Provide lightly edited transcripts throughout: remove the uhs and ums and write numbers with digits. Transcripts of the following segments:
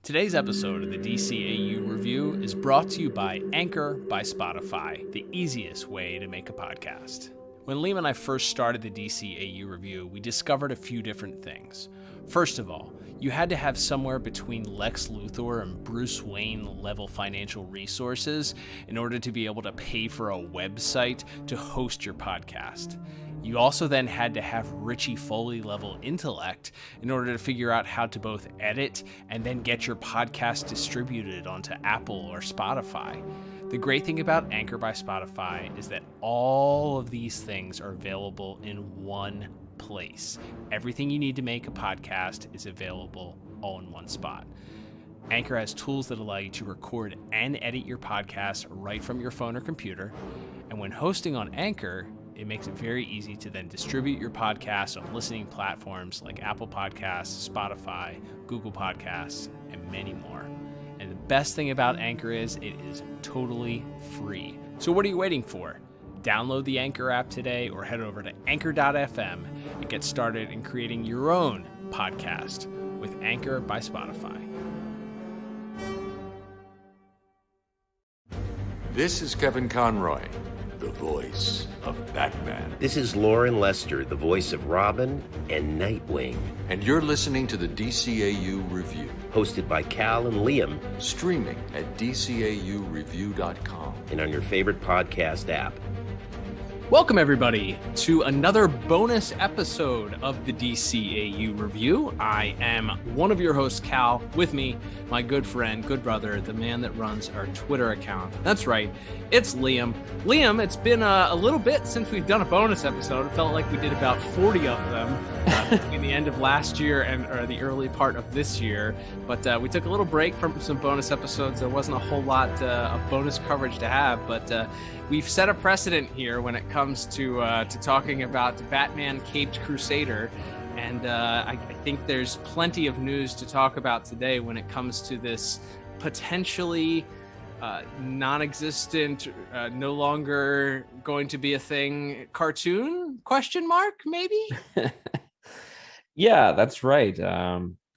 Today's episode of the DCAU Review is brought to you by Anchor by Spotify, the easiest way to make a podcast. When Liam and I first started the DCAU Review, we discovered a few different things. First of all, you had to have somewhere between Lex Luthor and Bruce Wayne level financial resources in order to be able to pay for a website to host your podcast. You also then had to have Richie Foley level intellect in order to figure out how to both edit and then get your podcast distributed onto Apple or Spotify. The great thing about Anchor by Spotify is that all of these things are available in one place. Everything you need to make a podcast is available all in one spot. Anchor has tools that allow you to record and edit your podcast right from your phone or computer. And when hosting on Anchor, it makes it very easy to then distribute your podcast on listening platforms like Apple Podcasts, Spotify, Google Podcasts, and many more. And the best thing about Anchor is it is totally free. So what are you waiting for? Download the Anchor app today or head over to anchor.fm and get started in creating your own podcast with Anchor by Spotify. This is Kevin Conroy, the voice of Batman. This is Lauren Lester, the voice of Robin and Nightwing. And you're listening to the DCAU Review, Hosted by Cal and Liam. streaming at DCAUreview.com. And on your favorite podcast app. Welcome, everybody, to another bonus episode of the DCAU Review. I am one of your hosts, Cal. With me, my good friend, good brother, the man that runs our Twitter account. That's right, it's Liam. Liam, it's been a little bit since we've done a bonus episode. It felt like we did about 40 of them between the end of last year and the early part of this year. But we took a little break from some bonus episodes. There wasn't a whole lot of bonus coverage to have, but we've set a precedent here when it comes to talking about Batman Caped Crusader, and I think there's plenty of news to talk about today when it comes to this potentially non-existent, no longer going to be a thing cartoon, question mark, maybe? Yeah, that's right.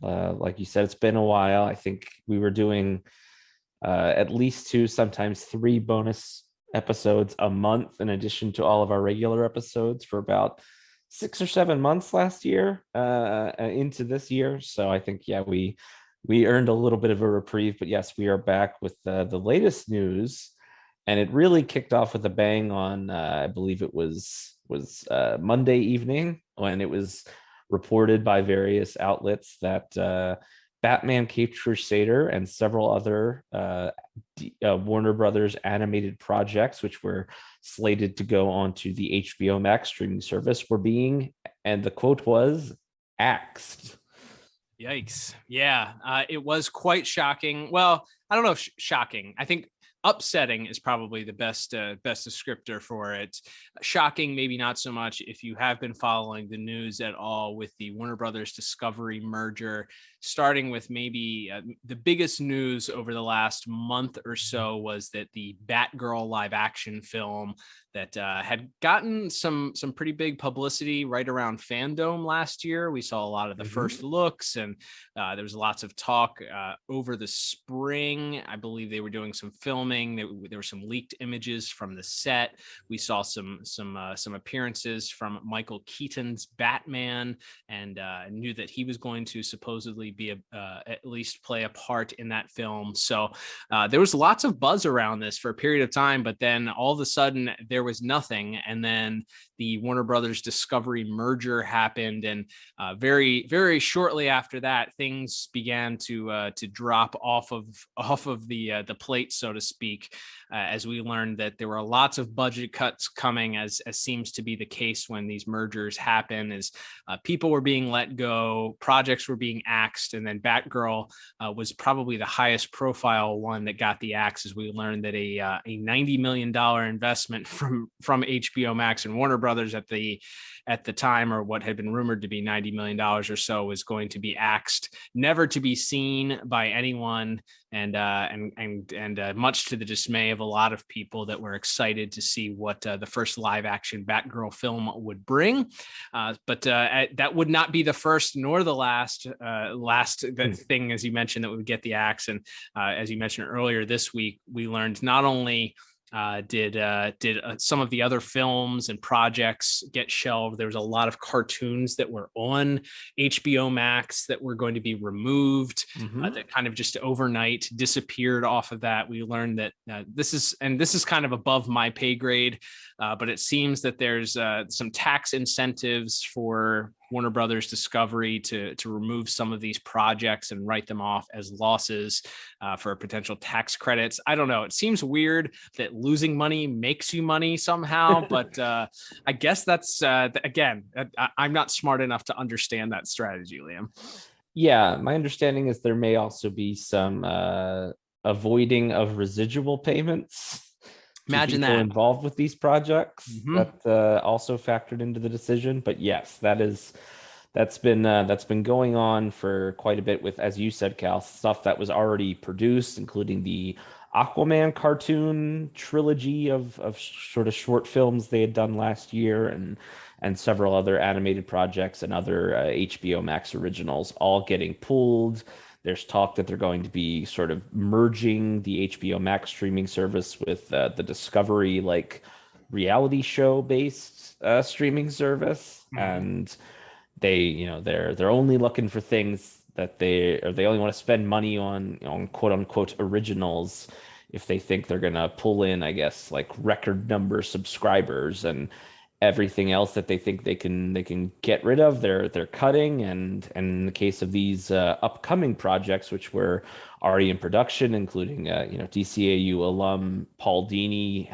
Like you said, it's been a while. I think we were doing at least 2, sometimes 3 bonus episodes a month in addition to all of our regular episodes for about 6 or 7 months last year into this year. So I think, yeah, we earned a little bit of a reprieve, but yes, we are back with the latest news, and it really kicked off with a bang on I believe it was Monday evening when it was reported by various outlets that Batman Caped Crusader and several other Warner Brothers animated projects, which were slated to go onto the HBOMax streaming service, were being, and the quote was, axed. Yikes. Yeah, it was quite shocking. Well, I don't know if shocking. I think upsetting is probably the best descriptor for it. Shocking, maybe not so much if you have been following the news at all with the Warner Brothers Discovery merger, starting with maybe the biggest news over the last month or so was that the Batgirl live action film that had gotten some pretty big publicity right around Fandom last year. We saw a lot of the first looks, and there was lots of talk over the spring. I believe they were doing some filming. There were some leaked images from the set. We saw some appearances from Michael Keaton's Batman, and knew that he was going to supposedly be at least play a part in that film. So there was lots of buzz around this for a period of time, but then all of a sudden there was nothing, and then the Warner Brothers Discovery merger happened, and very, very shortly after that, things began to drop off of the plate, so to speak, as we learned that there were lots of budget cuts coming, as seems to be the case when these mergers happen, as people were being let go, projects were being axed, and then Batgirl was probably the highest profile one that got the axe, as we learned that a $90 million investment from from HBO Max and Warner Brothers at the time, or what had been rumored to be $90 million or so, was going to be axed, never to be seen by anyone, and much to the dismay of a lot of people that were excited to see what the first live action Batgirl film would bring. But that would not be the first nor the last thing, as you mentioned, that would get the axe. And as you mentioned earlier this week, we learned not only did some of the other films and projects get shelved, there was a lot of cartoons that were on HBO Max that were going to be removed, that kind of just overnight disappeared off of that. We learned that this is kind of above my pay grade, but it seems that there's some tax incentives for Warner Brothers Discovery to remove some of these projects and write them off as losses for potential tax credits. I don't know. It seems weird that losing money makes you money somehow, but I guess that's, again, I'm not smart enough to understand that strategy, Liam. Yeah, my understanding is there may also be some avoiding of residual payments. Imagine that involved with these projects that also factored into the decision. But yes, that's been going on for quite a bit with, as you said, Cal, stuff that was already produced, including the Aquaman cartoon trilogy of sort of short films they had done last year, and several other animated projects and other HBO Max originals all getting pulled. There's talk that they're going to be sort of merging the HBO Max streaming service with the Discovery reality show based streaming service, and they're only looking for things that they only want to spend money on quote unquote originals if they think they're gonna pull in, I guess, record number subscribers, and everything else that they think they can get rid of, they're cutting. And in the case of these upcoming projects, which were already in production, including DCAU alum Paul Dini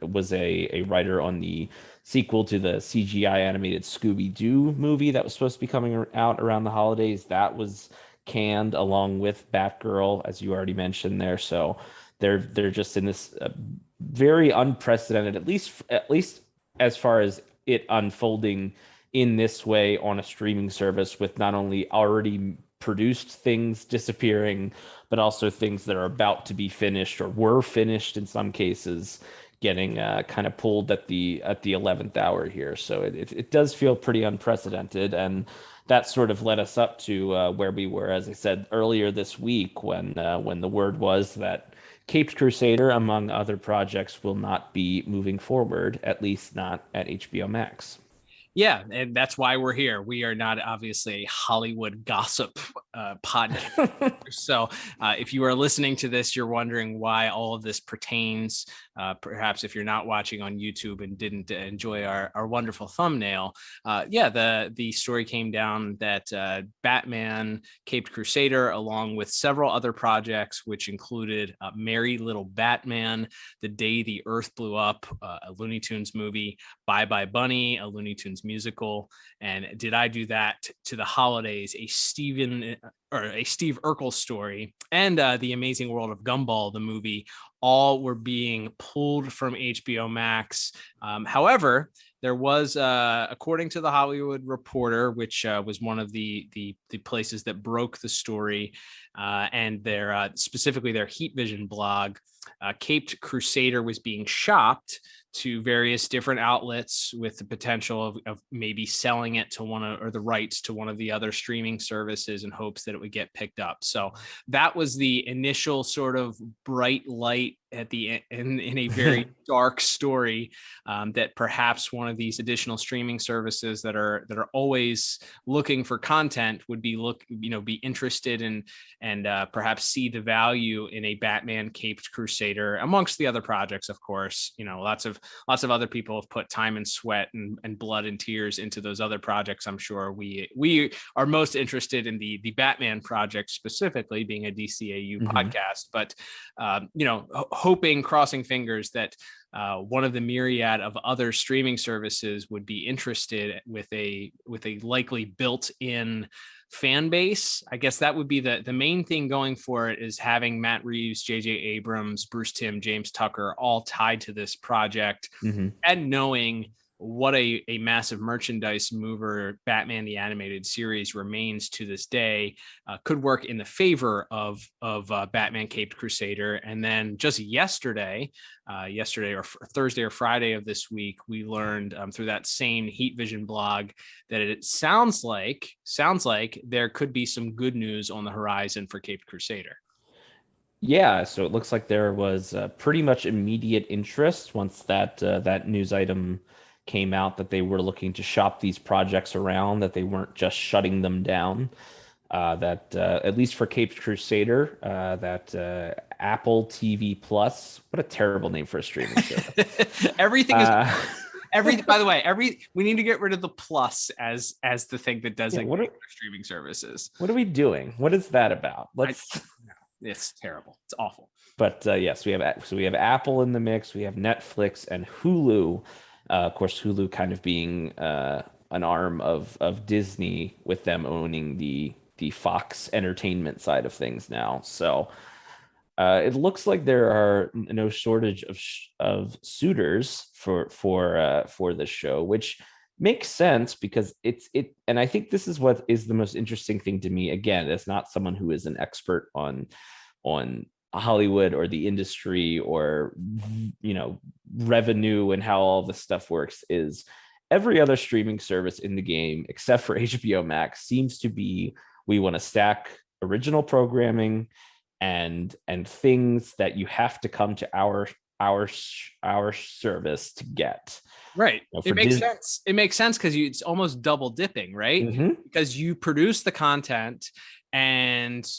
was a writer on the sequel to the CGI animated Scooby-Doo movie that was supposed to be coming out around the holidays. That was canned along with Batgirl, as you already mentioned there. So they're just in this very unprecedented, at least as far as it unfolding in this way on a streaming service, with not only already produced things disappearing, but also things that are about to be finished or were finished in some cases getting kind of pulled at the 11th hour here. So it does feel pretty unprecedented, and that sort of led us up to where we were, as I said earlier this week, when the word was that Caped Crusader, among other projects, will not be moving forward, at least not at HBO Max. Yeah, and that's why we're here. We are not obviously a Hollywood gossip podcast. So if you are listening to this, you're wondering why all of this pertains. Perhaps if you're not watching on YouTube and didn't enjoy our wonderful thumbnail, the story came down that Batman Caped Crusader, along with several other projects, which included Merry Little Batman, The Day the Earth Blew Up, a Looney Tunes movie, Bye Bye Bunny, a Looney Tunes musical, and Did I Do That to the Holidays, a Steve Urkel story, and The Amazing World of Gumball, the movie, all were being pulled from HBO Max. However, there was, according to the Hollywood Reporter, which was one of the places that broke the story, and their specifically their Heat Vision blog, Caped Crusader was being shopped to various different outlets with the potential of maybe selling it to or the rights to one of the other streaming services in hopes that it would get picked up. So that was the initial sort of bright light at the end in a very dark story, that perhaps one of these additional streaming services that are always looking for content would be interested in and perhaps see the value in a Batman Caped Crusader, amongst the other projects. Of course, lots of other people have put time and sweat and blood and tears into those other projects. I'm sure we are most interested in the Batman project specifically, being a DCAU podcast, but crossing fingers that one of the myriad of other streaming services would be interested with a likely built-in fan base. I guess that would be the main thing going for it, is having Matt Reeves, J.J. Abrams, Bruce Timm, James Tucker all tied to this project, and knowing what a massive merchandise mover Batman the Animated Series remains to this day, could work in the favor of Batman Caped Crusader. And then just yesterday or Thursday or Friday of this week, we learned through that same Heat Vision blog that it sounds like there could be some good news on the horizon for Caped Crusader. Yeah, so it looks like there was pretty much immediate interest once that news item came out, that they were looking to shop these projects around, that they weren't just shutting them down. That at least for Caped Crusader, that Apple TV Plus, what a terrible name for a streaming service. Everything is by the way, we need to get rid of the plus as the thing that doesn't streaming services. What are we doing? What is that about? It's terrible. It's awful. But yes, we have Apple in the mix. We have Netflix and Hulu. Of course, Hulu kind of being an arm of Disney, with them owning the Fox Entertainment side of things now. So it looks like there are no shortage of suitors for this show, which makes sense because and I think this is what is the most interesting thing to me. Again, as not someone who is an expert on Hollywood or the industry or revenue and how all this stuff works, is every other streaming service in the game except for HBOMax seems to be, we want to stack original programming and things that you have to come to our service to get. Right. It makes sense. It makes sense because it's almost double dipping, right? Because you produce the content and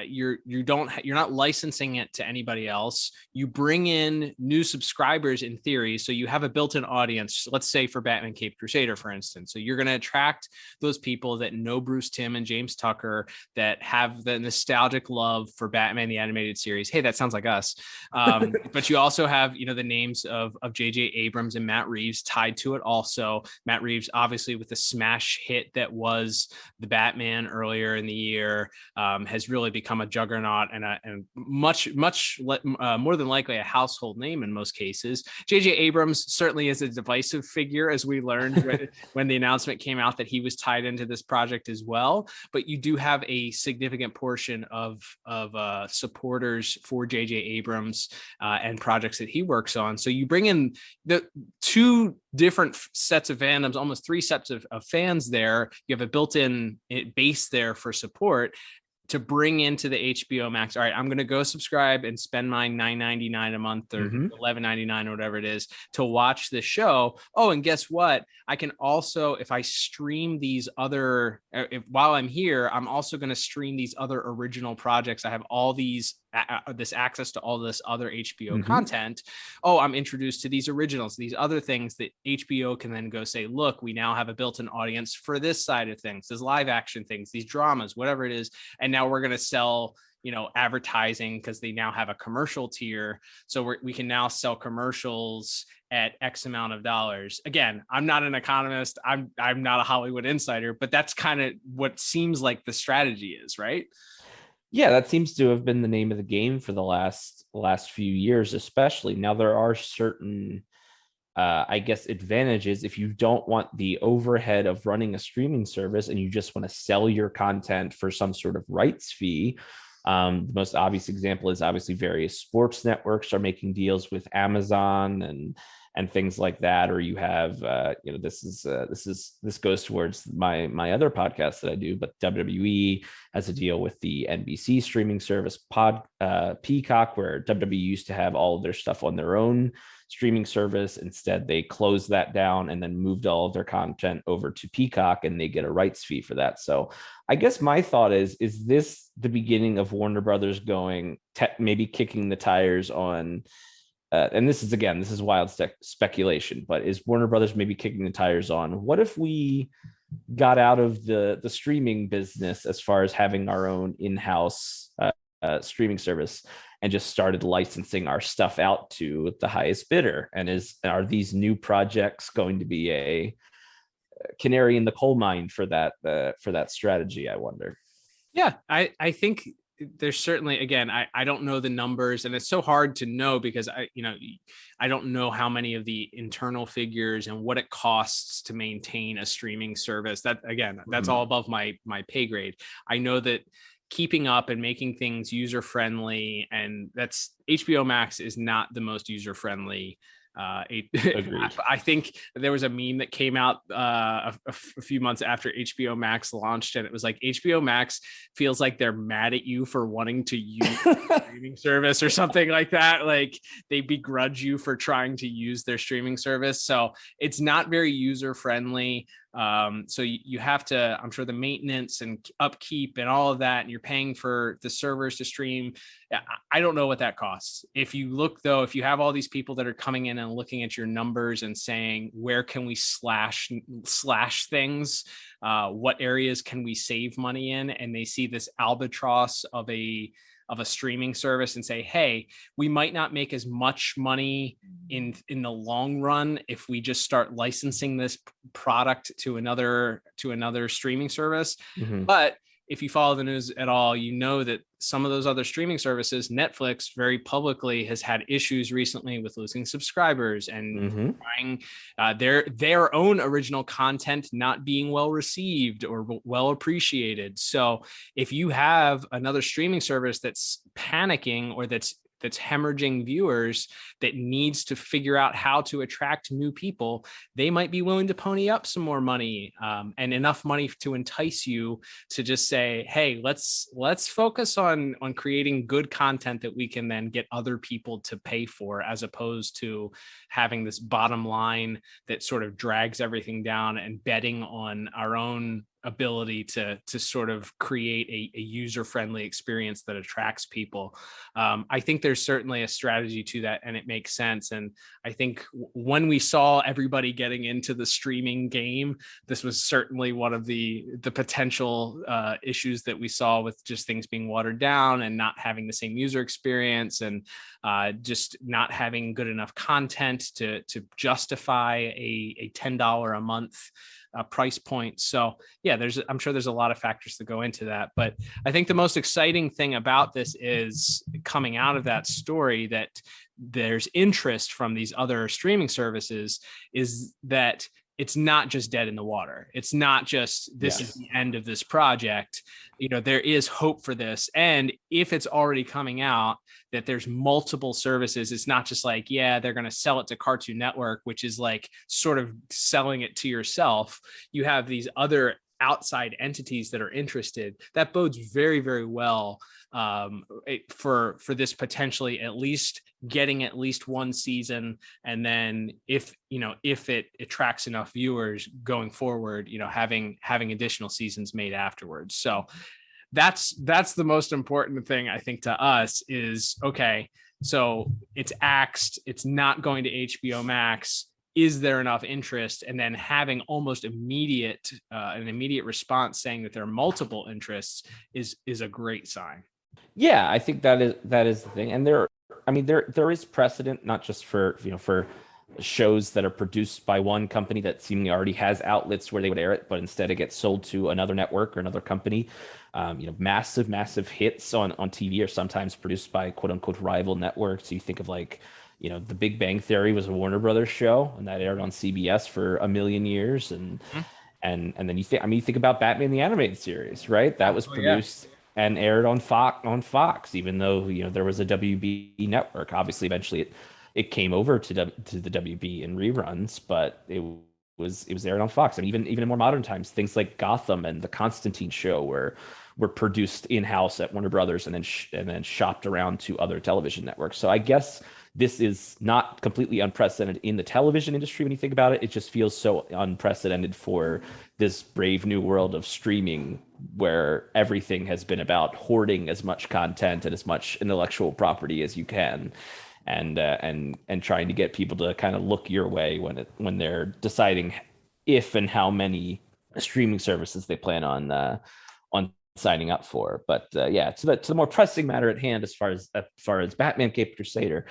you're not licensing it to anybody else. You bring in new subscribers in theory, so you have a built-in audience. Let's say for Batman Caped Crusader, for instance. So you're going to attract those people that know Bruce Timm and James Tucker, that have the nostalgic love for Batman the Animated Series. Hey, that sounds like us. But you also have the names of J.J. Abrams and Matt Reeves tied to it. Also, Matt Reeves obviously with the smash hit that was the Batman earlier in the year. Has really become a juggernaut and much more than likely a household name in most cases. J.J. Abrams certainly is a divisive figure, as we learned when the announcement came out that he was tied into this project as well. But you do have a significant portion of supporters for J.J. Abrams and projects that he works on. So you bring in the two different sets of fandoms, almost three sets of fans there. You have a built-in base there for support to bring into the HBO Max. All right, I'm going to go subscribe and spend my $9.99 a month or $11.99 or whatever it is to watch this show. Oh, and guess what? I can also, if I stream these other, while I'm here, I'm also going to stream these other original projects. I have all these this access to all this other HBO content. Oh, I'm introduced to these originals, these other things that HBO can then go say, look, we now have a built-in audience for this side of things, these live action things, these dramas, whatever it is. And now we're going to sell advertising because they now have a commercial tier. So we can now sell commercials at X amount of dollars. Again, I'm not an economist. I'm not a Hollywood insider, but that's kind of what seems like the strategy is, right? Yeah, that seems to have been the name of the game for the last few years, especially. Now, there are certain, I guess, advantages if you don't want the overhead of running a streaming service and you just want to sell your content for some sort of rights fee. The most obvious example is obviously various sports networks are making deals with Amazon and things like that. Or you have, this goes towards my other podcast that I do, but WWE has a deal with the NBC streaming service Peacock, where WWE used to have all of their stuff on their own streaming service. Instead, they closed that down and then moved all of their content over to Peacock, and they get a rights fee for that. So I guess my thought is this the beginning of Warner Brothers going, maybe kicking the tires on, and this is wild speculation, but is Warner Brothers maybe kicking the tires on, what if we got out of the streaming business as far as having our own in-house streaming service and just started licensing our stuff out to the highest bidder? And are these new projects going to be a canary in the coal mine for that strategy, I wonder? Yeah, I think there's certainly, again, I don't know the numbers, and it's so hard to know because I don't know how many of the internal figures and what it costs to maintain a streaming service. That, again, that's all above my pay grade. I know that keeping up and making things user friendly, and that's HBOMax is not the most user friendly. I think there was a meme that came out a few months after HBO Max launched, and it was like, HBO Max feels like they're mad at you for wanting to use the streaming service or something like that. Like they begrudge you for trying to use their streaming service. So it's not very user friendly. So you have to, I'm sure, the maintenance and upkeep and all of that, and you're paying for the servers to stream. I don't know what that costs. If you look, though, if you have all these people that are coming in and looking at your numbers and saying, where can we slash things? What areas can we save money in? And they see this albatross of a streaming service and say, hey, we might not make as much money in the long run if we just start licensing this product to another streaming service. But if you follow the news at all, you know that some of those other streaming services, Netflix very publicly has had issues recently with losing subscribers and trying their own original content not being well received or well appreciated. So if you have another streaming service that's panicking or that's hemorrhaging viewers, that needs to figure out how to attract new people, they might be willing to pony up some more money, and enough money to entice you to just say, hey, let's focus on creating good content that we can then get other people to pay for, as opposed to having this bottom line that sort of drags everything down and betting on our own ability to sort of create a user-friendly experience that attracts people. I think there's certainly a strategy to that, and it makes sense. And I think when we saw everybody getting into the streaming game, this was certainly one of the potential issues that we saw with just things being watered down and not having the same user experience, and just not having good enough content to justify a $10 a month price point. So yeah, I'm sure there's a lot of factors that go into that. But I think the most exciting thing about this is coming out of that story that there's interest from these other streaming services, is that it's not just dead in the water. It's not just this is the end of this project. There is hope for this. And if it's already coming out that there's multiple services, it's not just like, they're going to sell it to Cartoon Network, which is like sort of selling it to yourself. You have these other outside entities that are interested. That bodes very, very well for this potentially at least getting at least one season, and then if it attracts enough viewers going forward, having additional seasons made afterwards. So that's the most important thing, I think, to us is, okay, so it's axed, it's not going to HBO Max. Is there enough interest? And then having almost an immediate response saying that there are multiple interests is a great sign. Yeah, I think that is the thing. And there is precedent, not just for shows that are produced by one company that seemingly already has outlets where they would air it, but instead it gets sold to another network or another company. Massive hits on TV are sometimes produced by quote unquote rival networks. You think of The Big Bang Theory was a Warner Brothers show, and that aired on CBS for a million years. And then you think about Batman the Animated Series, right? That was produced and aired on Fox, even though there was a WB network. Obviously, eventually it came over to the WB in reruns, but it was aired on Fox. And even in more modern times, things like Gotham and the Constantine show were produced in-house at Warner Brothers and then shopped around to other television networks. So I guess this is not completely unprecedented in the television industry when you think about it. It just feels so unprecedented for this brave new world of streaming, where everything has been about hoarding as much content and as much intellectual property as you can, and trying to get people to kind of look your way when they're deciding if and how many streaming services they plan on signing up for. But yeah, to the more pressing matter at hand, as far as Batman Cape Crusader,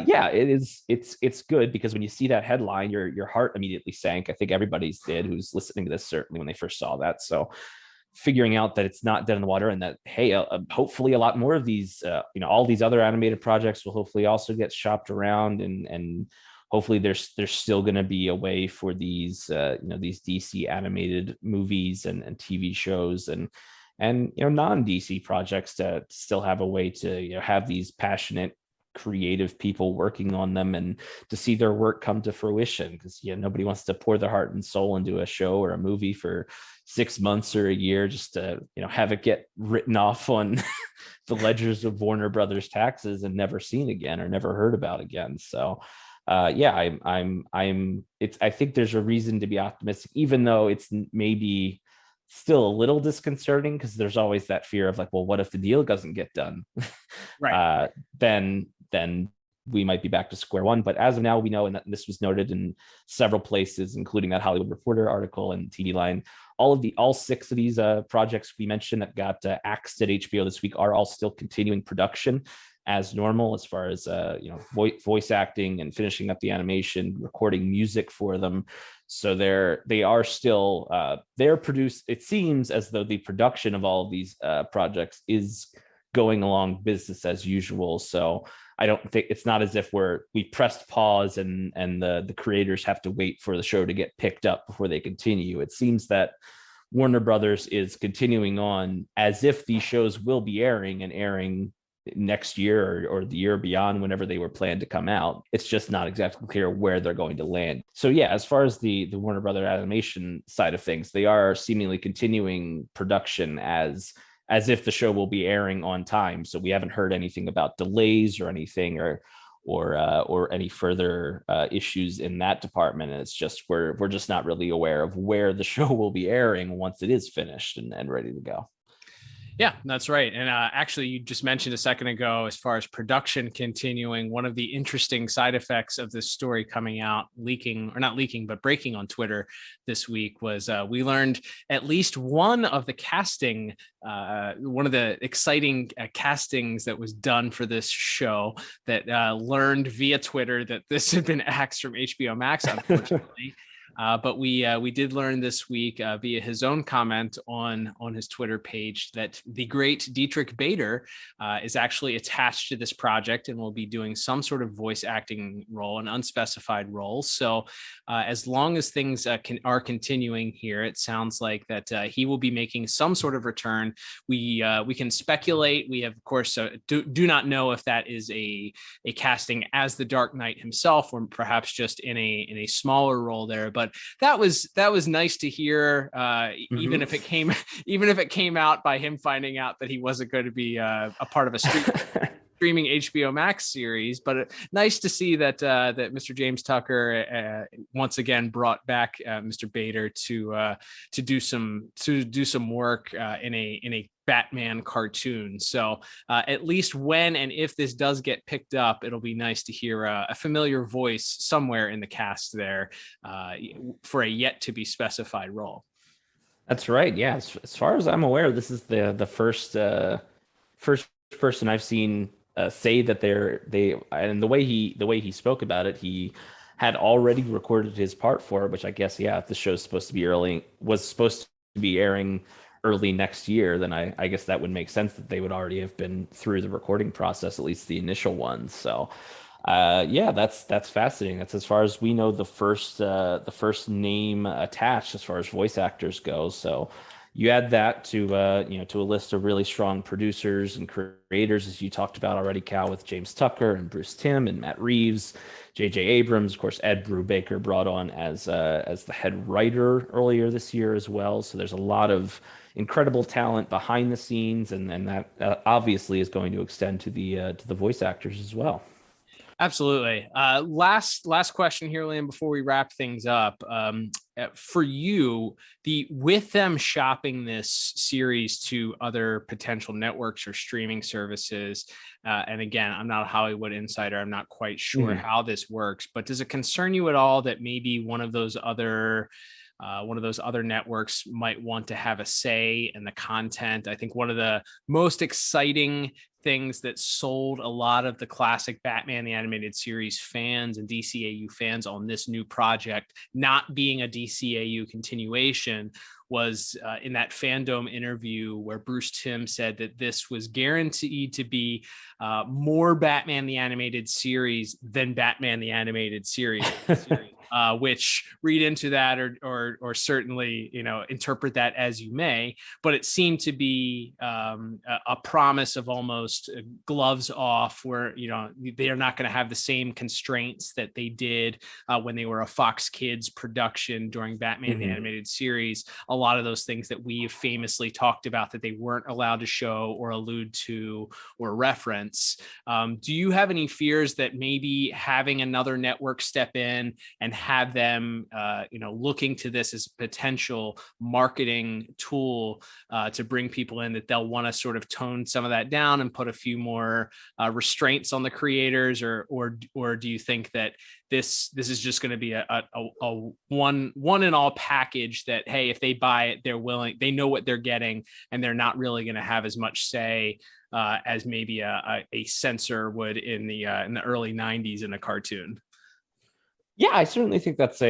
yeah, it's good, because when you see that headline, your heart immediately sank. I think everybody's did who's listening to this, certainly when they first saw that. So figuring out that it's not dead in the water, and that, hey, hopefully a lot more of these, all these other animated projects will hopefully also get shopped around, and hopefully there's still going to be a way for these these DC animated movies and TV shows and non-DC projects to still have a way to have these passionate creative people working on them, and to see their work come to fruition, because nobody wants to pour their heart and soul into a show or a movie for 6 months or a year just to have it get written off on the ledgers of Warner Brothers taxes and never seen again or never heard about again. So yeah, I think there's a reason to be optimistic, even though it's maybe still a little disconcerting, because there's always that fear of like, well, what if the deal doesn't get done? Right. Then we might be back to square one. But as of now, we know, and this was noted in several places, including that Hollywood Reporter article and TV Line, all 6 of these projects we mentioned that got axed at HBO this week are all still continuing production as normal, as far as voice acting and finishing up the animation, recording music for them. So they are still they're produced. It seems as though the production of all of these projects is going along business as usual. So I don't think, it's not as if we pressed pause and the creators have to wait for the show to get picked up before they continue. It seems that Warner Brothers is continuing on as if these shows will be airing next year or the year beyond, whenever they were planned to come out. It's just not exactly clear where they're going to land. So yeah, as far as the Warner Brothers animation side of things, they are seemingly continuing production as if the show will be airing on time. So we haven't heard anything about delays or anything, or any further issues in that department. And it's just we're just not really aware of where the show will be airing once it is finished and ready to go. Yeah, that's right. And actually, you just mentioned a second ago, as far as production continuing, one of the interesting side effects of this story coming out, breaking on Twitter this week, was we learned at least one of the casting, one of the exciting castings that was done for this show, that learned via Twitter that this had been axed from HBOMax, unfortunately. But we did learn this week via his own comment on his Twitter page that the great Dietrich Bader is actually attached to this project and will be doing some sort of voice acting role, an unspecified role. So as long as things are continuing here, it sounds like that he will be making some sort of return. We can speculate. We have, of course, do not know if that is a casting as the Dark Knight himself, or perhaps just in a smaller role there. But that was nice to hear, even if it came out by him finding out that he wasn't going to be a part of a streaming HBO Max series. But nice to see that Mr. James Tucker once again brought back Mr. Bader to do some work in a Batman cartoon. So at least when and if this does get picked up, it'll be nice to hear a familiar voice somewhere in the cast there for a yet to be specified role. That's right. Yeah, as far as I'm aware, this is the first person I've seen say that they and the way he spoke about it, he had already recorded his part for it, which I guess, yeah, if the show's supposed to be airing early next year, then I guess that would make sense that they would already have been through the recording process, at least the initial ones. So yeah, that's fascinating. That's, as far as we know, the first name attached as far as voice actors go. So you add that to to a list of really strong producers and creators, as you talked about already, Cal, with James Tucker and Bruce Timm and Matt Reeves, J.J. Abrams, of course, Ed Brubaker brought on as the head writer earlier this year as well. So there's a lot of incredible talent behind the scenes, and that obviously is going to extend to the voice actors as well. Absolutely. Last question here, Liam, before we wrap things up. For you, with them shopping this series to other potential networks or streaming services, and again, I'm not a Hollywood insider, I'm not quite sure how this works, but does it concern you at all that maybe one of those other one of those other networks might want to have a say in the content. I think one of the most exciting things that sold a lot of the classic Batman the Animated Series fans and DCAU fans on this new project not being a DCAU continuation was in that Fandom interview where Bruce Timm said that this was guaranteed to be more Batman the Animated Series than Batman the Animated Series. Which read into that or certainly, interpret that as you may, but it seemed to be a promise of almost gloves off where, they are not going to have the same constraints that they did when they were a Fox Kids production during Batman the Animated Series. A lot of those things that we have famously talked about that they weren't allowed to show or allude to or reference. Do you have any fears that maybe having another network step in and have them, looking to this as a potential marketing tool to bring people in, that they'll want to sort of tone some of that down and put a few more restraints on the creators, or do you think that this is just going to be a one and all package that, hey, if they buy it, they know what they're getting, and they're not really going to have as much say as maybe a censor would in the early 90s in a cartoon? Yeah, I certainly think that's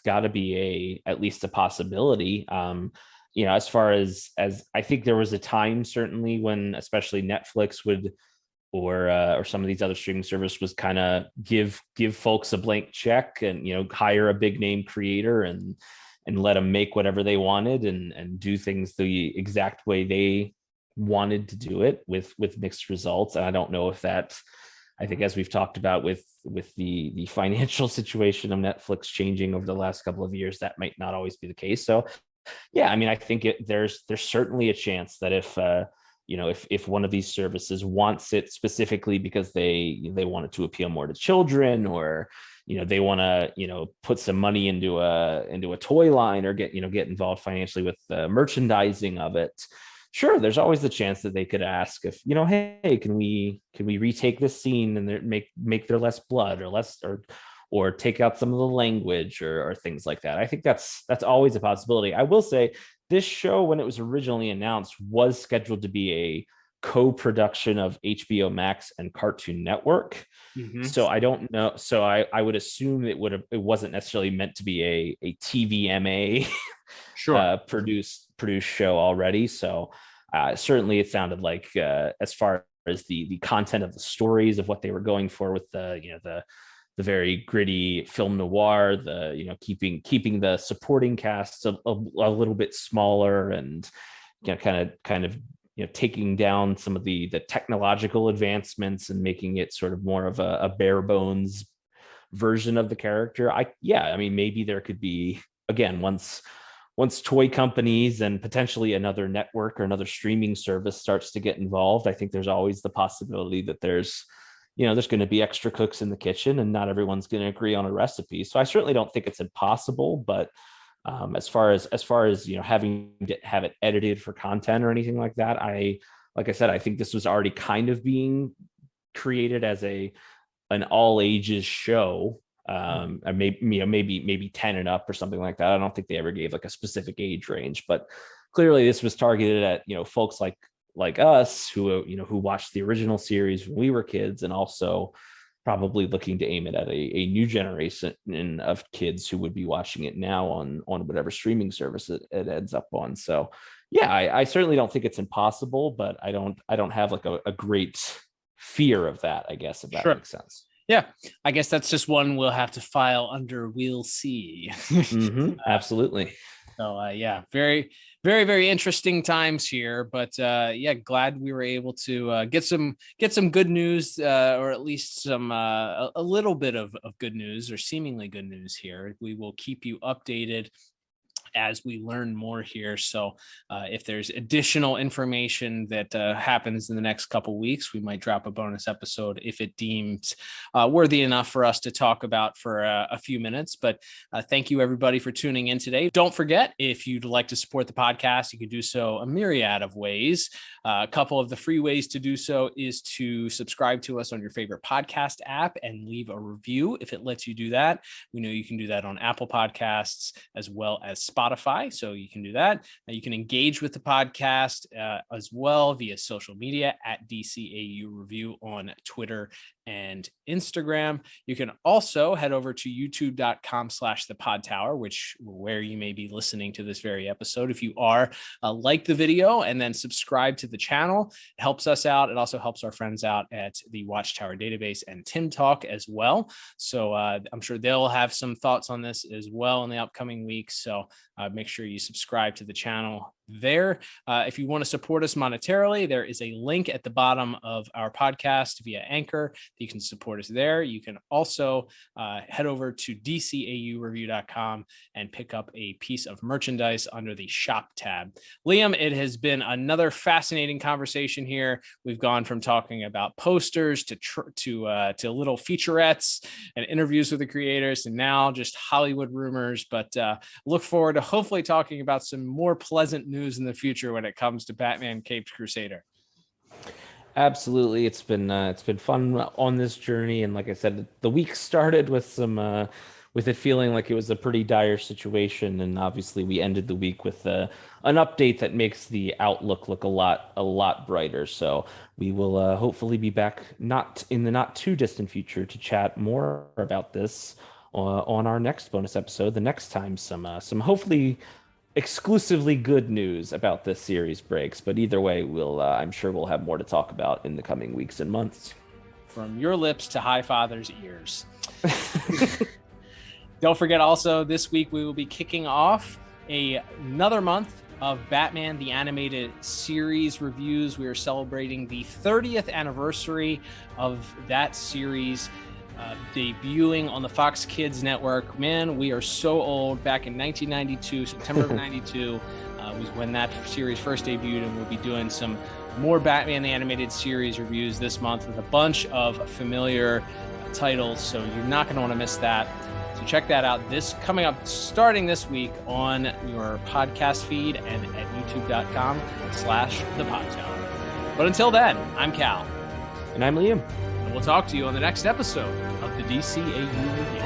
got to be at least a possibility. As far as I think there was a time certainly when especially Netflix would or some of these other streaming services was kind of give folks a blank check and hire a big name creator and let them make whatever they wanted and do things the exact way they wanted to do it with mixed results. And I don't know if that's, I think as we've talked about with the financial situation of Netflix changing over the last couple of years, that might not always be the case. So yeah, I mean, I think there's certainly a chance that if one of these services wants it specifically because they want it to appeal more to children, or they want to put some money into a toy line, or get involved financially with the merchandising of it. Sure, there's always the chance that they could ask if, hey, can we retake this scene and make there less blood or take out some of the language or things like that. I think that's always a possibility. I will say this show, when it was originally announced, was scheduled to be a co-production of HBO Max and Cartoon Network. So I don't know. So I would assume it wasn't necessarily meant to be a TVMA produced show already. So certainly it sounded like as far as the content of the stories of what they were going for with the very gritty film noir, keeping the supporting cast a little bit smaller, and kind of taking down some of the technological advancements and making it sort of more of a bare bones version of the character. I mean, maybe there could be, again, once toy companies and potentially another network or another streaming service starts to get involved, I think there's always the possibility that there's going to be extra cooks in the kitchen and not everyone's going to agree on a recipe. So I certainly don't think it's impossible, but as far as having to have it edited for content or anything like that, like I said, I think this was already kind of being created as an all ages show. Maybe 10 and up or something like that. I don't think they ever gave like a specific age range, but clearly this was targeted at folks like us who watched the original series when we were kids, and also probably looking to aim it at a new generation of kids who would be watching it now on whatever streaming service it ends up on. So yeah, I certainly don't think it's impossible, but I don't have like a great fear of that, I guess, if that makes sense. Yeah, I guess that's just one we'll have to file under we'll see. Absolutely. So yeah, very, very, very interesting times here. But yeah, glad we were able to get some good news, or at least some a little bit of good news, or seemingly good news here. We will keep you updated as we learn more here. So if there's additional information that happens in the next couple weeks, we might drop a bonus episode if it deems worthy enough for us to talk about for a few minutes. But thank you everybody for tuning in today. Don't forget, if you'd like to support the podcast, you can do so a myriad of ways. A couple of the free ways to do so is to subscribe to us on your favorite podcast app and leave a review if it lets you do that. We know you can do that on Apple Podcasts as well as Spotify, so you can do that. You can engage with the podcast as well via social media at DCAU Review on Twitter and Instagram. You can also head over to youtube.com/thepodtower, where you may be listening to this very episode. If you are, like the video and then subscribe to the channel. It helps us out. It also helps our friends out at the Watchtower Database and Tim Talk as well. So I'm sure they'll have some thoughts on this as well in the upcoming weeks. So make sure you subscribe to the channel there. If you want to support us monetarily, there is a link at the bottom of our podcast via Anchor. You can support us there. You can also head over to DCAUreview.com and pick up a piece of merchandise under the shop tab. Liam, it has been another fascinating conversation here. We've gone from talking about posters to little featurettes and interviews with the creators, and now just Hollywood rumors. But look forward to hopefully talking about some more pleasant news in the future when it comes to Batman Caped Crusader. Absolutely. It's been fun on this journey. And like I said, the week started with with it feeling like it was a pretty dire situation. And obviously we ended the week with an update that makes the outlook look a lot brighter. So we will hopefully be back not in the not too distant future to chat more about this on our next bonus episode. The next time some hopefully exclusively good news about this series breaks, but either way, I'm sure we'll have more to talk about in the coming weeks and months. From your lips to Highfather's ears. Don't forget also, this week we will be kicking off another month of Batman the Animated Series reviews. We are celebrating the 30th anniversary of that series, debuting on the Fox Kids network. Man, we are so old. Back in 1992, September of 92 was when that series first debuted, and we'll be doing some more Batman the Animated Series reviews this month with a bunch of familiar titles, so you're not going to want to miss that. So check that out. This coming up starting this week on your podcast feed and at youtube.com/thepodtower. But until then, I'm Cal. And I'm Liam. We'll talk to you on the next episode of the DCAU Review.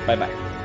Bye-bye.